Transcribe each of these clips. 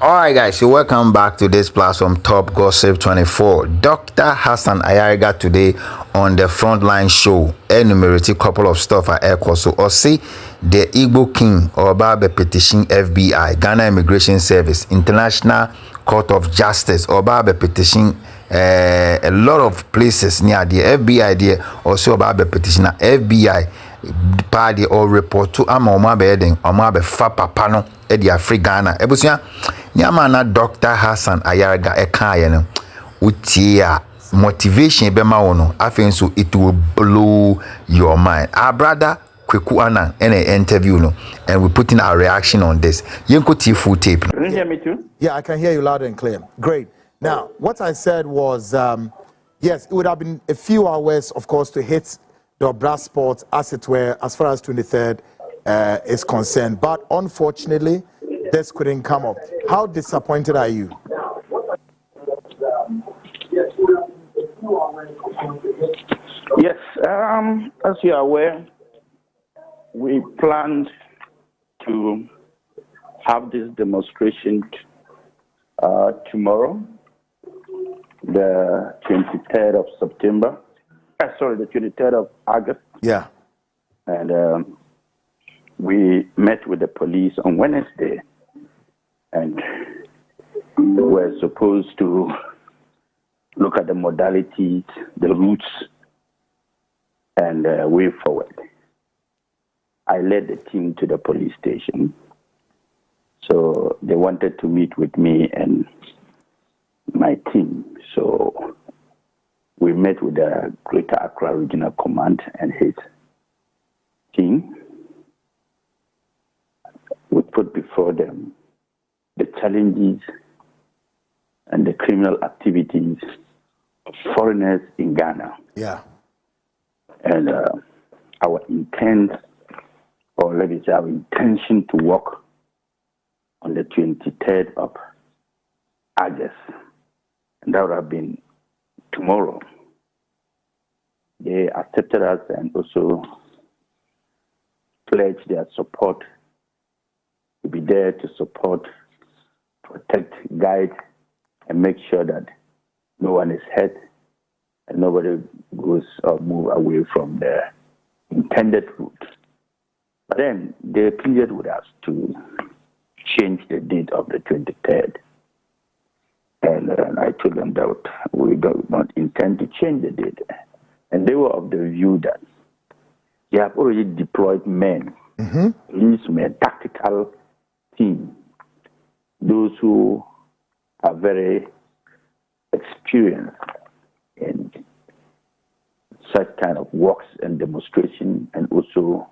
Alright guys, so welcome back to this platform Top Gossip 24. Dr. Hassan Ayariga today on the Frontline show enumerating a couple of stuff at Echo. So or see the Igbo King or Babe Petition FBI, Ghana Immigration Service, International Court of Justice or Babe Petition a lot of places near the FBI there also Babe Petition FBI party or report to ama bedding or fa papa no e di Africana ebusia nyama Dr. Hassan Ayariga ekaye no utia motivation be ma wono afen so it will blow your mind. Our brother Kweku Anan in an interview no, and we're putting our reaction on this. Yenko T full tape. Can you hear me too? Yeah, I can hear you loud and clear. Great. Now, what I said was, yes, it would have been a few hours, of course, to hit the brass spot, as it were, as far as 23rd is concerned. But unfortunately, this couldn't come up. How disappointed are you? Yes, as you are aware, we planned to have this demonstration tomorrow, the 23rd of September. Sorry, the 23rd of August. Yeah. And we met with the police on Wednesday, and we're supposed to look at the modalities, the routes, and way forward. I led the team to the police station. So they wanted to meet with me and my team. So we met with the Greater Accra Regional Command and his team. We put before them the challenges and the criminal activities of foreigners in Ghana. Yeah. And our intent, or let me say our intention to work on the 23rd of August. And that would have been tomorrow. They accepted us and also pledged their support to be there to support, protect, guide, and make sure that no one is hurt and nobody goes or move away from the intended route. But then they pleaded with us to change the date of the 23rd. And I told them that we do not intend to change the date. And they were of the view that they have already deployed men, policemen, tactical team, those who are very experienced in such kind of works and demonstration and also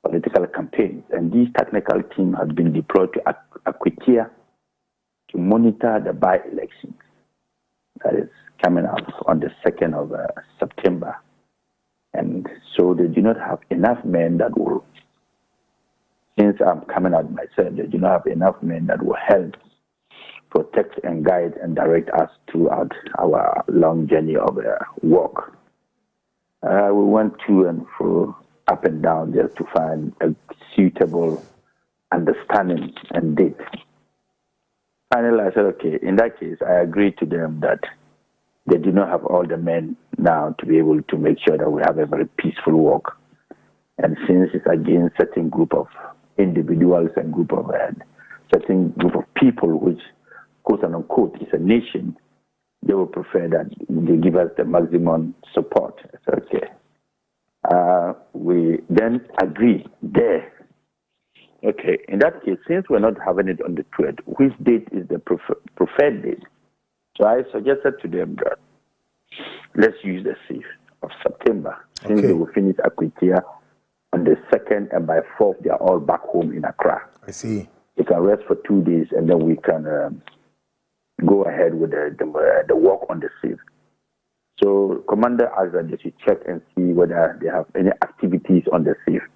political campaigns. And this technical team has been deployed to Akwitia to monitor the by-elections that is coming up on the 2nd of September. And so they do not have enough men that will, since I'm coming out myself, they do not have enough men that will help protect and guide and direct us throughout our long journey of work. We went to and fro, up and down, just to find a suitable understanding and date. Finally, I said, okay, in that case, I agreed to them that they do not have all the men now to be able to make sure that we have a very peaceful walk. And since it's against certain group of individuals and certain group of people, which, quote unquote, is a nation, they will prefer that they give us the maximum support. I said, okay. We then agreed there. Okay, in that case, since we're not having it on the 12th, which date is the preferred date? So I suggested to them that let's use the 6th of September, since they will finish Akwitia on the 2nd, and by 4th, they are all back home in Accra. I see. They can rest for 2 days, and then we can go ahead with the work on the 6th. So Commander asked that they should check and see whether they have any activities on the 6th.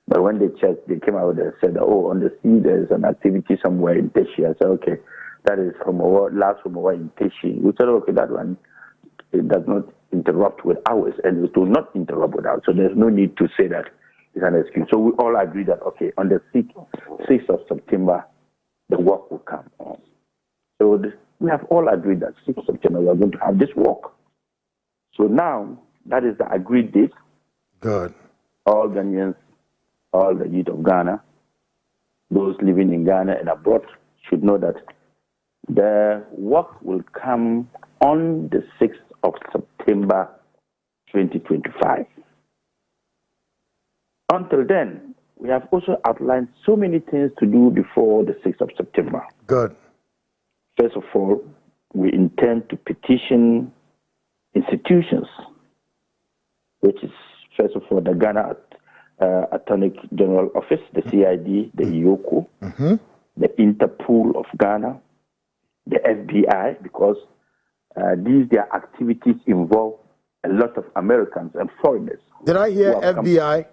But when they checked, they came out and said, oh, on the 6th, there's an activity somewhere in Teshi. I said, okay, that is from our last from our in Teshi. We said, okay, that one, it does not interrupt with ours, and it will not interrupt with ours. So there's no need to say that it's an excuse. So we all agree that, okay, on the 6th of September, So we have all agreed that 6th September we are going to have this walk. So now that is the agreed date. Good. All Ghanaians, all the youth of Ghana, those living in Ghana and abroad should know that the walk will come on the 6th of September 2025. Until then, we have also outlined so many things to do before the 6th of September. Good. First of all, we intend to petition institutions, which is, first of all, the Ghana Attorney General Office, the CID, the IOCO, the Interpol of Ghana, the FBI, because their activities involve a lot of Americans and foreigners. Did I hear FBI?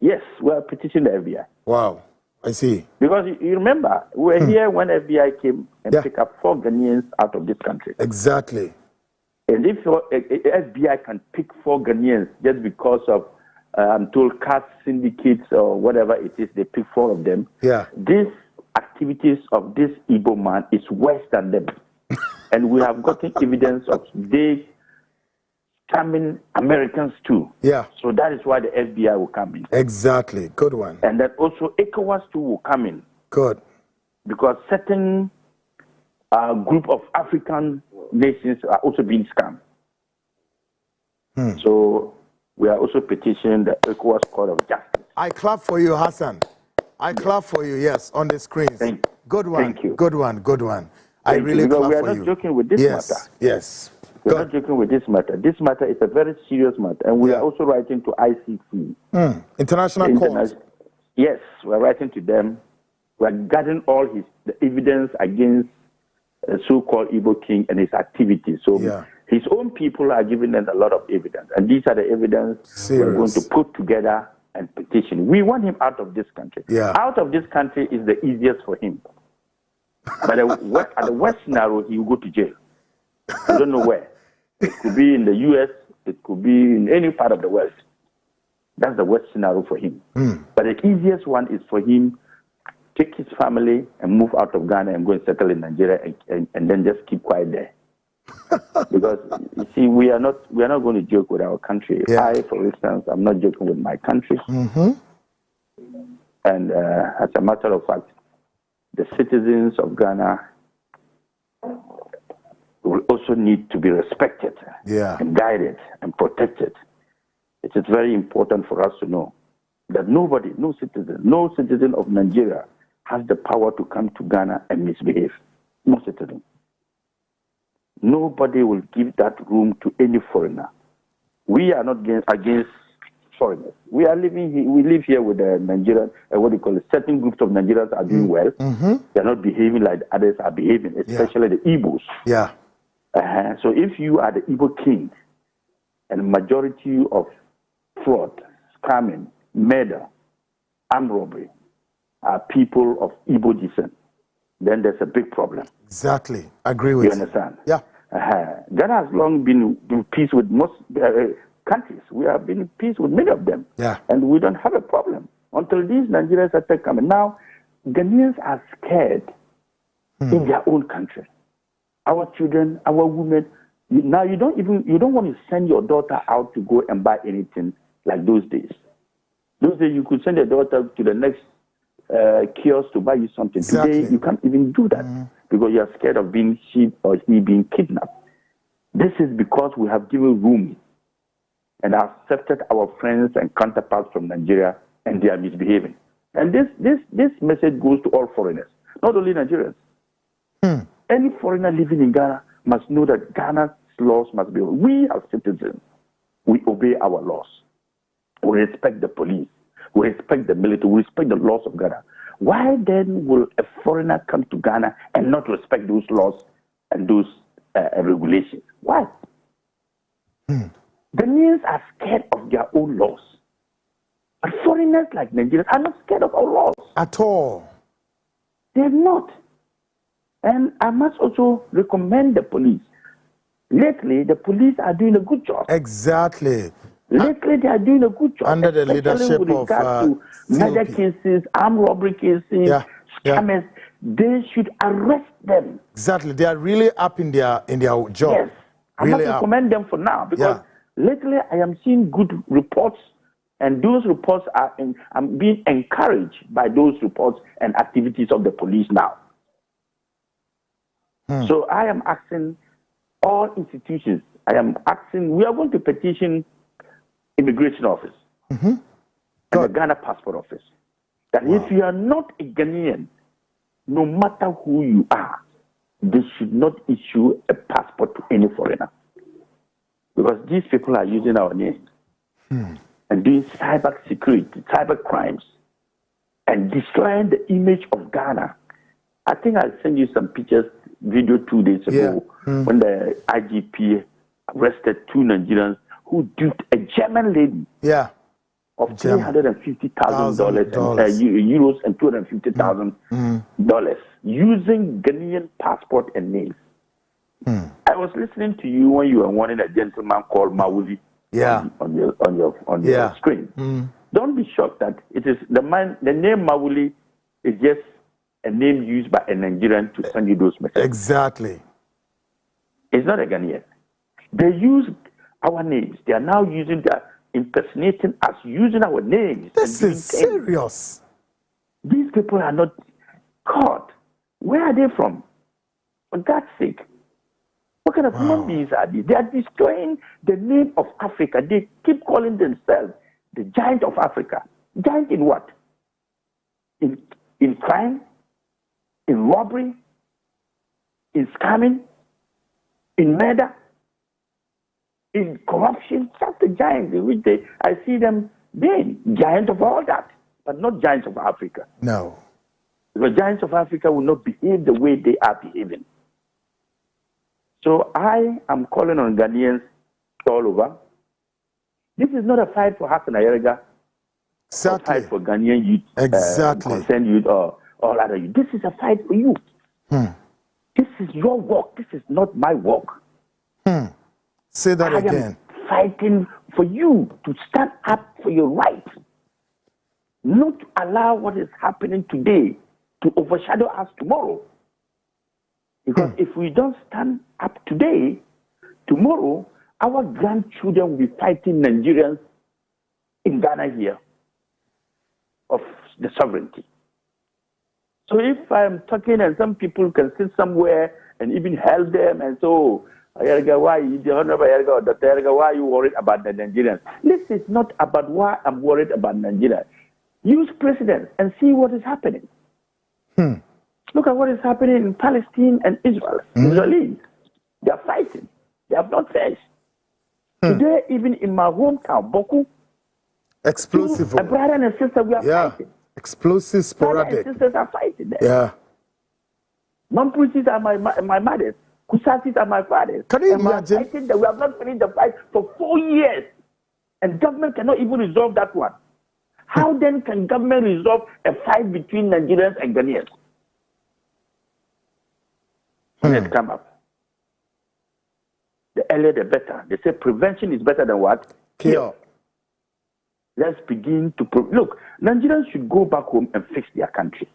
Yes, we are petitioning the FBI. Wow, I see. Because you remember, we were here when FBI came and picked up 4 Ghanaians out of this country. Exactly. And if FBI can pick 4 Ghanaians just because of, I'm told, caste syndicates or whatever it is, they pick 4 of them. Yeah. These activities of this Igbo man is worse than them. And we have gotten evidence of they scamming Americans too. Yeah. So that is why the FBI will come in. Exactly. Good one. And then also ECOWAS too will come in. Good. Because certain group of African nations are also being scammed. So we are also petitioning the ECOWAS Court of Justice. I clap for you, Hassan. I clap for you, yes, on the screens. Good one. Thank you. Good one. Good one. I really clap for you. We are not joking with this matter. Yes. We're not joking with this matter. This matter is a very serious matter. And we are also writing to ICC. International Court. Yes, we're writing to them. We're gathering all the evidence against the so-called Igbo king and his activities. So his own people are giving them a lot of evidence. And these are the evidence we're going to put together and petition. We want him out of this country. Out of this country is the easiest for him. But at the worst scenario, he will go to jail. I don't know where. It could be in the U.S. It could be in any part of the world. That's the worst scenario for him. But the easiest one is for him to take his family and move out of Ghana and go and settle in Nigeria and then just keep quiet there. Because you see, we are not going to joke with our country. I, for instance, I'm not joking with my country. And as a matter of fact, the citizens of Ghana will also need to be respected and guided and protected. It is very important for us to know that no citizen of Nigeria has the power to come to Ghana and misbehave. No citizen. Nobody will give that room to any foreigner. We are not against foreigners. We live here with the Nigerian, certain groups of Nigerians are doing well. They are not behaving like others are behaving, especially the Igbos. So if you are the Igbo king and majority of fraud, scamming, murder, armed robbery are people of Igbo descent, then there's a big problem. Exactly. Agree with you. You understand? Yeah. Ghana has long been in peace with most countries. We have been in peace with many of them. And we don't have a problem until these Nigerians started coming. Now, Ghanaians are scared in their own country. Our children, our women. Now you don't want to send your daughter out to go and buy anything like those days. Those days you could send your daughter to the next kiosk to buy you something. Today you can't even do that because you are scared of being she or he being kidnapped. This is because we have given room and accepted our friends and counterparts from Nigeria, and they are misbehaving. And this message goes to all foreigners, not only Nigerians. Any foreigner living in Ghana must know that Ghana's laws must be. We as citizens, we obey our laws. We respect the police. We respect the military. We respect the laws of Ghana. Why then will a foreigner come to Ghana and not respect those laws and those regulations? Why? Ghanaians are scared of their own laws. But foreigners like Nigerians are not scared of our laws. At all. They're not. And I must also recommend the police. Lately, the police are doing a good job. Exactly. Lately, they are doing a good job. Under the leadership with regard to murder cases, armed robbery cases, scammers. they should arrest them. Exactly. They are really up in their job. Yes. I Really must commend them for now, because lately I am seeing good reports, and those reports I'm being encouraged by those reports and activities of the police now. So I am asking all institutions, we are going to petition Immigration Office and the Ghana Passport Office, that if you are not a Ghanaian, no matter who you are, they should not issue a passport to any foreigner. Because these people are using our names and doing cyber security, cyber crimes, and destroying the image of Ghana. I think I'll send you some pictures, video 2 days ago, when the IGP arrested 2 Nigerians who duped a German lady of $350,000 euros and $250,000 using Ghanaian passport and names. I was listening to you when you were warning a gentleman called Mawuli on your screen. Don't be shocked that it is the name Mawuli is just a name used by a Nigerian to send you those messages. Exactly. It's not a Ghanaian. They use our names. They are now impersonating us, using our names. This is serious. These people are not caught. Where are they from? For God's sake. What kind of human beings are these? They are destroying the name of Africa. They keep calling themselves the giant of Africa. Giant in what? In crime? In robbery? In scamming? In murder? In corruption? That's the giants in which I see them being giant of all that, but not giants of Africa. No. Because giants of Africa will not behave the way they are behaving. So I am calling on Ghanaians all over. This is not a fight for Hassan Ayariga. Exactly. A fight for Ghanaian youth, concerned youth, or all other youth. This is a fight for you. This is your work. This is not my work. Say that again. I am fighting for you to stand up for your rights. Not to allow what is happening today to overshadow us tomorrow. Because if we don't stand up today, tomorrow, our grandchildren will be fighting Nigerians in Ghana here of the sovereignty. So if I'm talking and some people can sit somewhere and even help them and so, Ayariga, why, the Honorable Ayariga or Dr. Ayariga, why are you worried about the Nigerians? This is not about why I'm worried about Nigeria. Use precedents and see what is happening. Look at what is happening in Palestine and Israel. Israelis, they are fighting. They have not finished. Today, even in my hometown, Boku, explosive. My brother and sister, we are fighting. Explosive, sporadic. Brothers and sisters are fighting there. Yeah. Mampusis are my mothers. Kusasis are my fathers. Can you and imagine? We are fighting that we have not finished the fight for 4 years. And government cannot even resolve that one. How then can government resolve a fight between Nigerians and Ghanaians? Let's come up. The earlier the better. They say prevention is better than what? Cure. Let's begin to... Look, Nigerians should go back home and fix their country.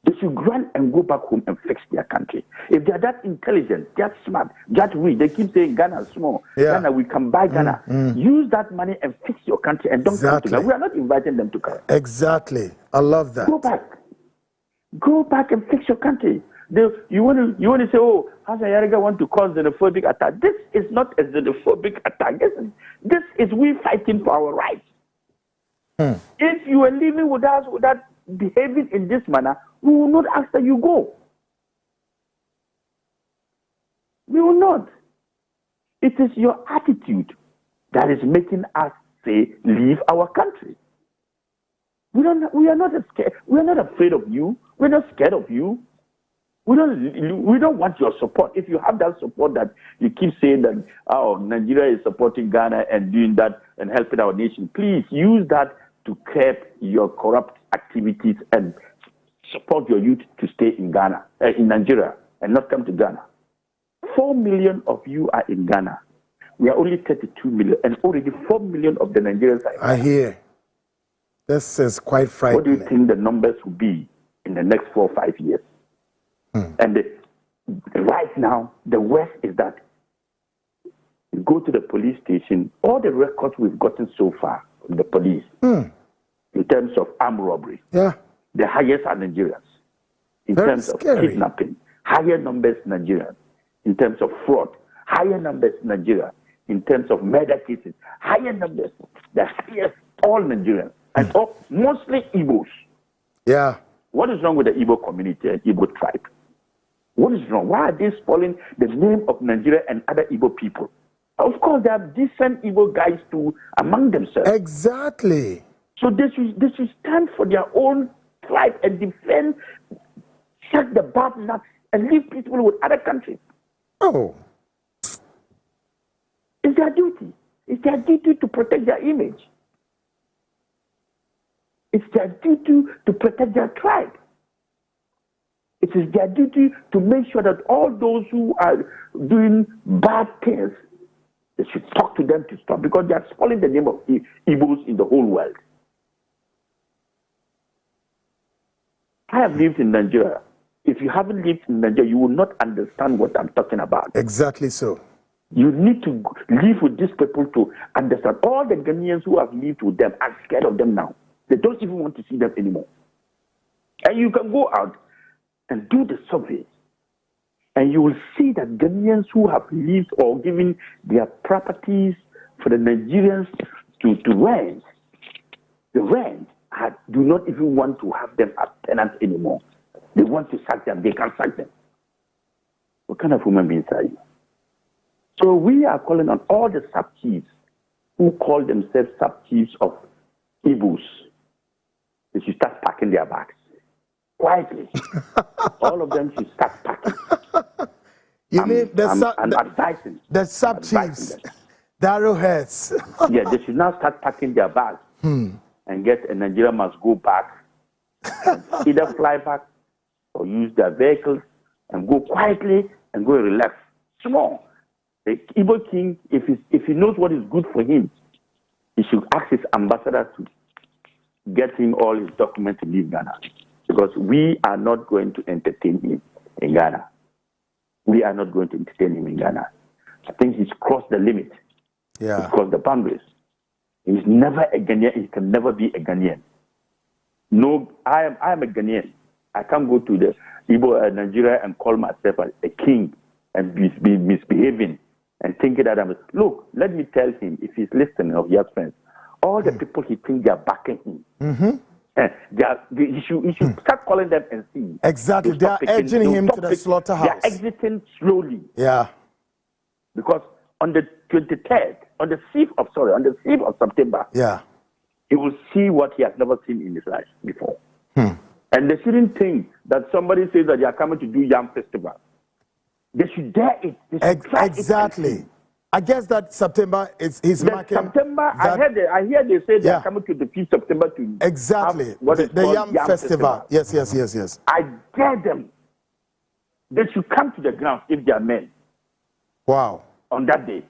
They should run and go back home and fix their country. If they are that intelligent, that smart, that rich, they keep saying Ghana is small. Ghana, we can buy Ghana. Use that money and fix your country and don't come to Ghana. We are not inviting them to come. Exactly. I love that. Go back. Go back and fix your country. You want to say, oh, Hassan Ayariga want to cause xenophobic attack. This is not a xenophobic attack. This is we fighting for our rights. If you are living with us without behaving in this manner, we will not ask that you go. We will not. It is your attitude that is making us say, leave our country. We are not scared. We are not afraid of you. We're not scared of you. We don't want your support. If you have that support that you keep saying that, oh, Nigeria is supporting Ghana and doing that and helping our nation, please use that to curb your corrupt activities and support your youth to stay in Ghana, in Nigeria, and not come to Ghana. 4 million of you are in Ghana. We are only 32 million, and already 4 million of the Nigerians are in Ghana. I hear. This is quite frightening. What do you think the numbers will be in in the next 4 or 5 years. And right now, the worst is that you go to the police station, all the records we've gotten so far from the police in terms of armed robbery, the highest are Nigerians. In terms of kidnapping, higher numbers Nigerians. In terms of fraud, higher numbers Nigerians. In terms of murder cases, higher numbers, the highest, all Nigerians. And all, mostly Igbos. Yeah. What is wrong with the Igbo community and Igbo tribe? What is wrong? Why are they spoiling the name of Nigeria and other Igbo people? Of course, there are decent Igbo guys too among themselves. Exactly. So they should stand for their own tribe and defend, shut the bad nuts, and leave people with other countries. Oh. It's their duty. It's their duty to protect their image. It's their duty to protect their tribe. It is their duty to make sure that all those who are doing bad things, they should talk to them to stop, because they are spoiling the name of Igbos in the whole world. I have lived in Nigeria. If you haven't lived in Nigeria, you will not understand what I'm talking about. Exactly so. You need to live with these people to understand. All the Ghanaians who have lived with them are scared of them now. They don't even want to see them anymore. And you can go out and do the survey, and you will see that Ghanaians who have lived or given their properties for the Nigerians to rent, the rent do not even want to have them as tenants anymore. They want to sack them. They can sack them. What kind of human beings are you? So we are calling on all the sub-chiefs who call themselves sub-chiefs of Igbos. They should start packing their bags quietly. All of them should start packing. You mean I'm advising. The sub-chiefs, the arrowheads. Yeah, they should now start packing their bags and get a Nigeria must go back, either fly back or use their vehicles and go quietly and go and relax. Small. The Igbo king, if he knows what is good for him, he should ask his ambassador to get him all his documents to leave Ghana. Because we are not going to entertain him in Ghana. We are not going to entertain him in Ghana. I think he's crossed the limit. Yeah. He's crossed the boundaries. He's never a Ghanaian. He can never be a Ghanaian. No, I am a Ghanaian. I can't go to the Igbo Nigeria and call myself a king and be misbehaving and thinking that I'm. Look, let me tell him, if he's listening or he has friends, all the people he thinks they are backing him. He should start calling them and see. Exactly. They are edging him to the slaughterhouse. They are exiting slowly. Yeah. Because on the 23rd, on the 5th of September, he will see what he has never seen in his life before. And they shouldn't think that somebody says that they are coming to do Yam Festival. They should dare it. They should try exactly. It. I guess that September is marking. September, I hear they say they are coming to the 5th September to exactly the Yam Festival. Yes. I dare them. They should come to the ground if they are men. Wow. On that day.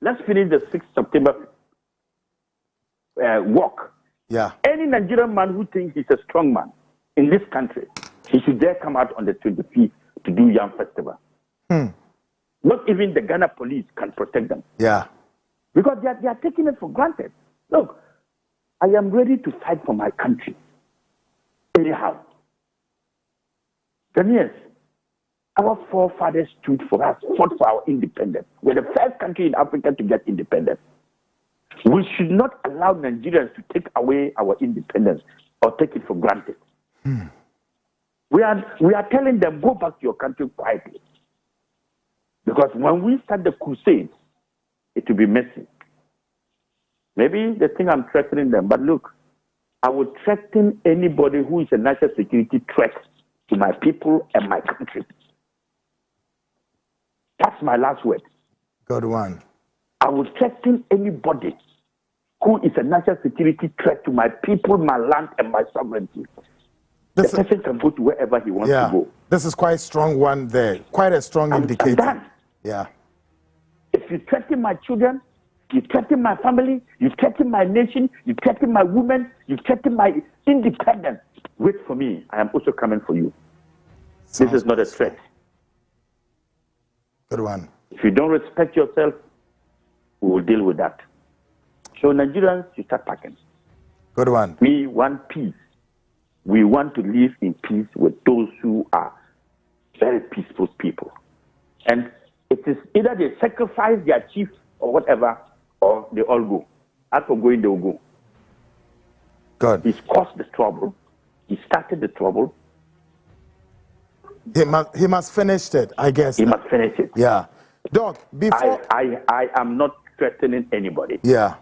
Let's finish the 6th September walk. Yeah. Any Nigerian man who thinks he's a strong man in this country, he should dare come out on the 25th to do Yam Festival. Not even the Ghana police can protect them. Yeah. Because they are taking it for granted. Look, I am ready to fight for my country. Anyhow. Ghanaians, our forefathers stood for us, fought for our independence. We're the first country in Africa to get independence. We should not allow Nigerians to take away our independence or take it for granted. We are telling them, go back to your country quietly. Because when we start the crusades, it will be messy. Maybe they think I'm threatening them, but look, I will threaten anybody who is a national security threat to my people and my country. That's my last word. Good one. I will threaten anybody who is a national security threat to my people, my land, and my sovereignty. The person can go to wherever he wants to go. This is quite a strong one there. Quite a strong indicator. I'm done. Yeah. If you threaten my children, You threaten my family. You threaten my nation. You threaten my women. You threaten my independence. Wait for me. I am also coming for you. This is not a threat. Good one. If you don't respect yourself, we will deal with that. So Nigerians, you start packing. Good one. We want peace. We want to live in peace with those who are very peaceful people. And it is either they sacrifice their chief or whatever, or they all go. As for going, they will go. Good. He's caused the trouble. He started the trouble. He must finish it, I guess. He must finish it. Yeah. Doc, before... I am not threatening anybody. Yeah.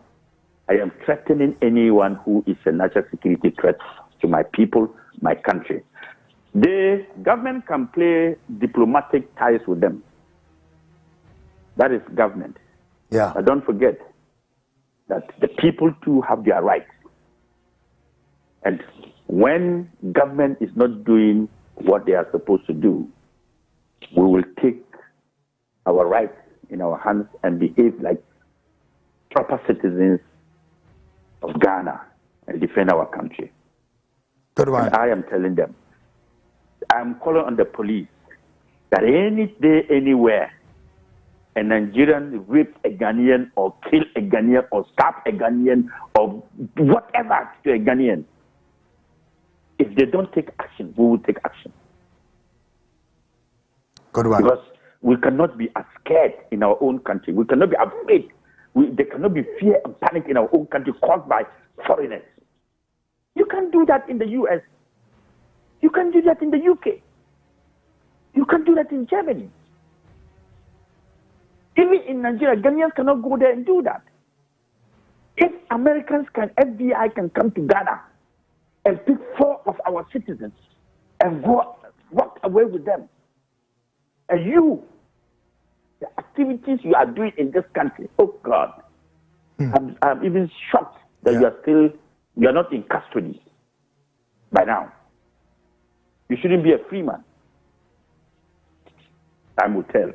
I am threatening anyone who is a national security threat to my people, my country. The government can play diplomatic ties with them. That is government. Yeah. But don't forget that the people too have their rights. And when government is not doing what they are supposed to do, we will take our rights in our hands and behave like proper citizens of Ghana and defend our country. Good one. And I am telling them, I'm calling on the police that any day, anywhere, a Nigerian rape a Ghanaian or kill a Ghanaian or stab a Ghanaian or whatever to a Ghanaian, if they don't take action, we will take action. Good one. Because we cannot be scared in our own country. We cannot be afraid. There cannot be fear and panic in our own country caused by foreigners. You can't do that in the US. You can't do that in the UK. You can't do that in Germany. Even in Nigeria, Ghanaians cannot go there and do that. If Americans can, FBI can come to Ghana and pick 4 of our citizens and walk away with them, and you, the activities you are doing in this country, oh God, I'm even shocked that you are not in custody by now. You shouldn't be a free man. Time will tell.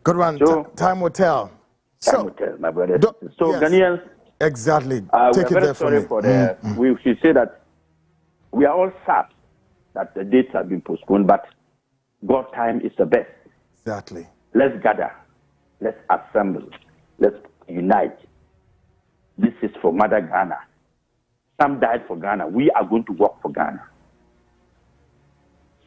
Good one. So, time will tell. Time will tell, my brother. So yes, Ghanaians, exactly. Take it there sorry for the. We should say that we are all sad that the dates have been postponed, but God's time is the best. Exactly. Let's gather. Let's assemble. Let's unite. This is for Mother Ghana. Some died for Ghana. We are going to work for Ghana.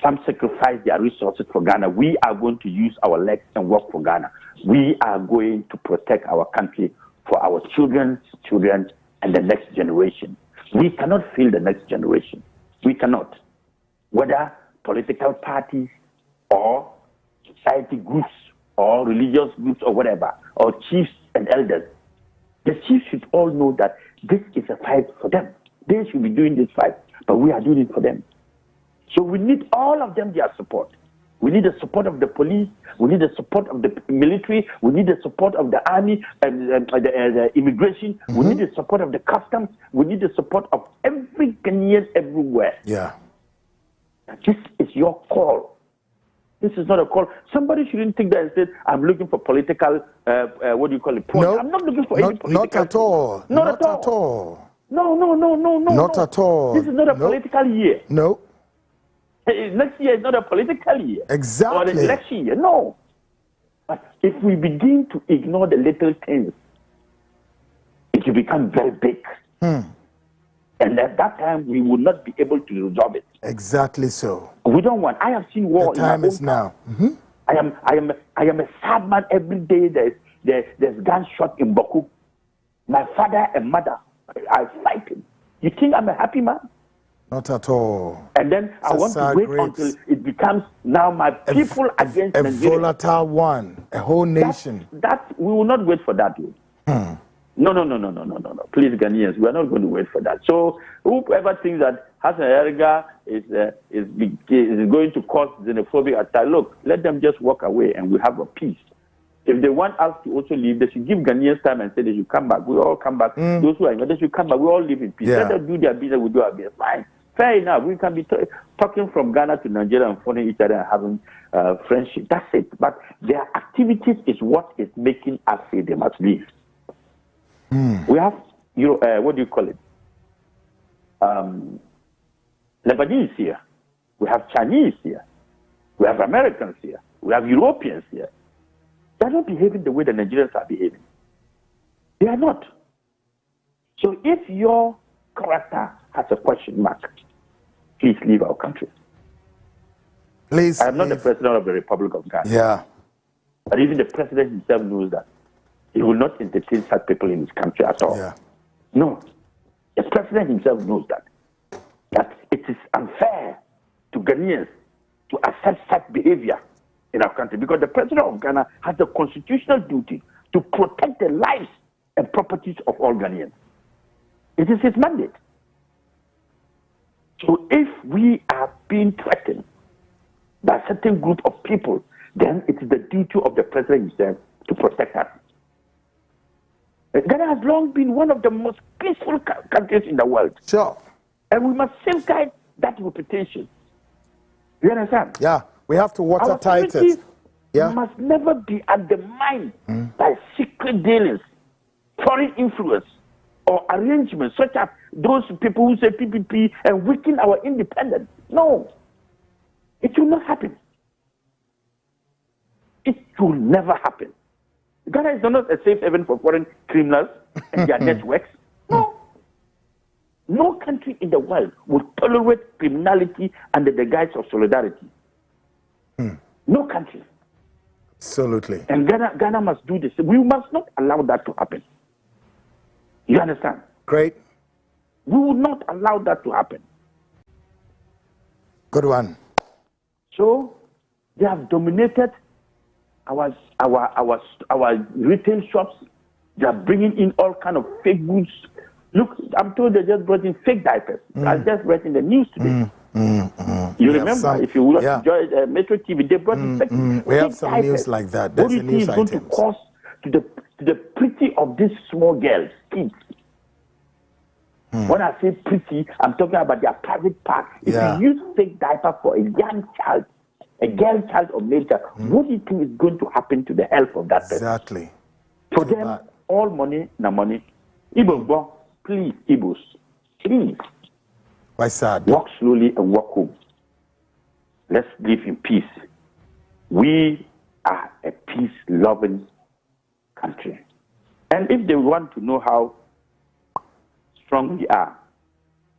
Some sacrificed their resources for Ghana. We are going to use our legs and work for Ghana. We are going to protect our country for our children's children and the next generation. We cannot fail the next generation. We cannot. Whether political parties or society groups or religious groups or whatever, or chiefs and elders, the chiefs should all know that this is a fight for them. They should be doing this fight, but we are doing it for them. So we need all of them, their support. We need the support of the police. We need the support of the military. We need the support of the army and the immigration. We need the support of the customs. We need the support of every Ghanaian everywhere. Yeah. This is your call. This is not a call. Somebody shouldn't think that and say, I'm looking for political, what do you call it? No, I'm not looking for any political. Not at all. Not at all. No. Not at all. This is not a political year. No. Next year is not a political year. Exactly. Or an election year. No. But if we begin to ignore the little things, it will become very big. And at that time, we will not be able to resolve it. Exactly so. We don't want. I have seen war. The time is now. I am a sad man every day. There's gunshot in Baku. My father and mother are fighting. You think I'm a happy man? Not at all. And then I want to wait until it becomes now my people against Nigeria. A volatile one, a whole nation. That we will not wait for that. No. Please, Ghanaians, we are not going to wait for that. So whoever thinks that Hassan Ayariga is going to cause xenophobic attack, look, let them just walk away and we have a peace. If they want us to also leave, they should give Ghanaians time and say they should come back. We all come back. Those who are invited should come back. We all live in peace. Let them do their business. We do our business. Fine. Fair enough. We can be talking from Ghana to Nigeria and following each other and having friendship. That's it. But their activities is what is making us say they must leave. We have, what do you call it? Lebanese here. We have Chinese here. We have Americans here. We have Europeans here. They're not behaving the way the Nigerians are behaving. They are not. So if your character has a question mark, please leave our country. Please. I am not the president of the Republic of Ghana. Yeah. But even the president himself knows that he will not entertain such people in his country at all. Yeah. No. The president himself knows that it is unfair to Ghanaians to accept such behavior in our country, because the president of Ghana has the constitutional duty to protect the lives and properties of all Ghanaians. It is his mandate. So if we are being threatened by a certain group of people, then it is the duty of the president himself to protect us. Ghana has long been one of the most peaceful countries in the world. Sure. And we must safeguard that reputation. You understand? Yeah. We have to watertight it. Yeah. Must never be undermined by secret dealings, foreign influence, or arrangements such as those people who say PPP and weaken our independence. No. It will not happen. It will never happen. Ghana is not a safe haven for foreign criminals and their networks. No. No country in the world would tolerate criminality under the guise of solidarity. No country. Absolutely. And Ghana must do this. We must not allow that to happen. You understand? Great. We will not allow that to happen. Good one. So they have dominated our retail shops. They are bringing in all kind of fake goods. Look, I'm told they just brought in fake diapers. I just read in the news today. You remember, if you watch Metro TV, they brought in fake we have fake some diapers. news like that. What There's do a you think news is going to items. cause to the pretty of these small girls, kids? When I say pretty, I'm talking about their private part. If you use fake diaper for a young child, a girl child of nature, what do you think is going to happen to the health of that person? Exactly. For them, all money, no money. Igbo, please, Igbos, please. Why sad? Walk slowly and walk home. Let's live in peace. We are a peace-loving country. And if they want to know how strong we are,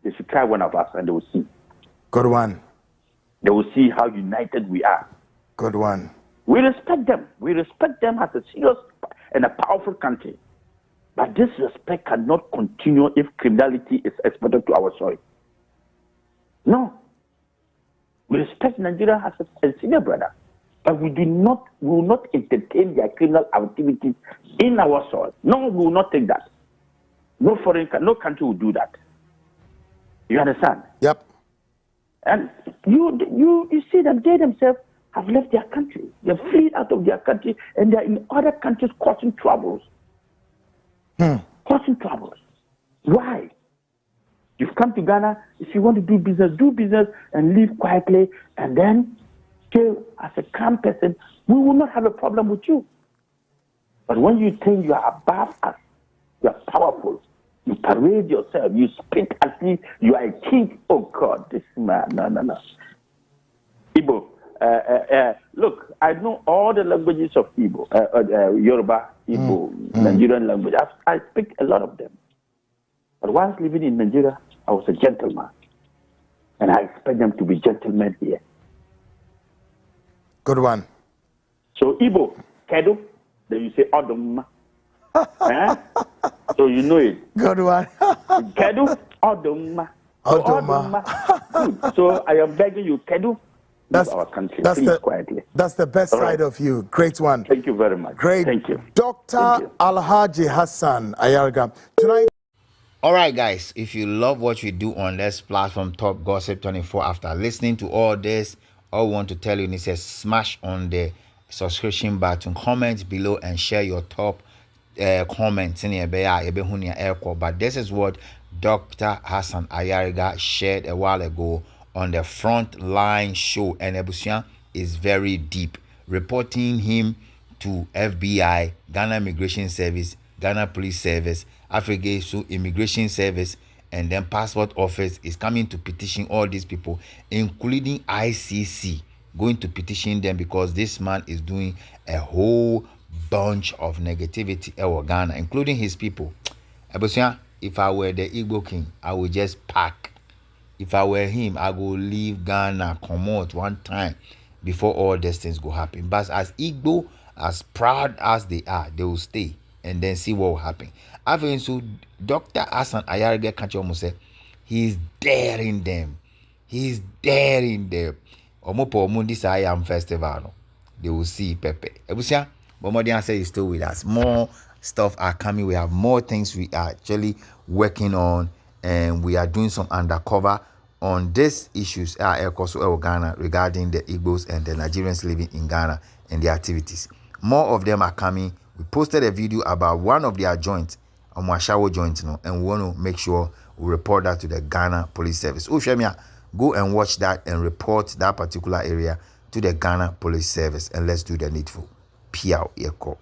they should try one of us and they will see. Good one. They will see how united we are. Good one. We respect them. We respect them as a serious and a powerful country. But this respect cannot continue if criminality is exported to our soil. No. We respect Nigeria as a senior brother. But we will not entertain their criminal activities in our soil. No, we will not take that. No country will do that. You understand? Yep. And you see them, they themselves have left their country. They have fled out of their country and they're in other countries causing troubles. Causing troubles. Why? You've come to Ghana, if you want to do business and live quietly, and then still as a calm person, we will not have a problem with you. But when you think you are above us, you are powerful, you parade yourself, you speak as if you are a king. Oh God, this man, no. Igbo, look, I know all the languages of Igbo, Yoruba, Igbo, Nigerian language. I speak a lot of them. But once living in Nigeria, I was a gentleman. And I expect them to be gentlemen here. Good one. So Igbo, Kedu, then you say Odom. So you know it. Good one. Kedu, Odom. Good. So I am begging you, Kedu, leave our country, please, quietly. That's the best side of you. Great one. Thank you very much. Great. Thank you. Dr. Alhaji Hassan Ayariga. Tonight. All right, guys, if you love what we do on this platform, Top Gossip 24, after listening to all this, all I want to tell you is to smash on the subscription button, comment below, and share your top comments in here. But this is what Dr. Hassan Ayariga shared a while ago on the Frontline show, and Ebusian is very deep, reporting him to FBI, Ghana Immigration Service, Ghana Police Service, Africa so Immigration Service, and then Passport Office is coming to petition all these people, including ICC, going to petition them because this man is doing a whole bunch of negativity in Ghana, including his people. If I were the Igbo king, I would just pack. If I were him, I would leave Ghana, come out one time before all these things go happen. But as Igbo, as proud as they are, they will stay and then see what will happen. I think so. Dr. Hassan Ayariga Kanchomo said he's daring them. He's daring them. Omopo Mundi Sayam Festival. No? They will see Pepe. Ebusia, Bomodian said he's still with us. More stuff are coming. We have more things we are actually working on, and we are doing some undercover on these issues Ghana regarding the Igbos and the Nigerians living in Ghana and their activities. More of them are coming. We posted a video about one of their joints, a Mwashawo joint, and we want to make sure we report that to the Ghana Police Service. Go and watch that and report that particular area to the Ghana Police Service, and let's do the needful. Piao Yeko.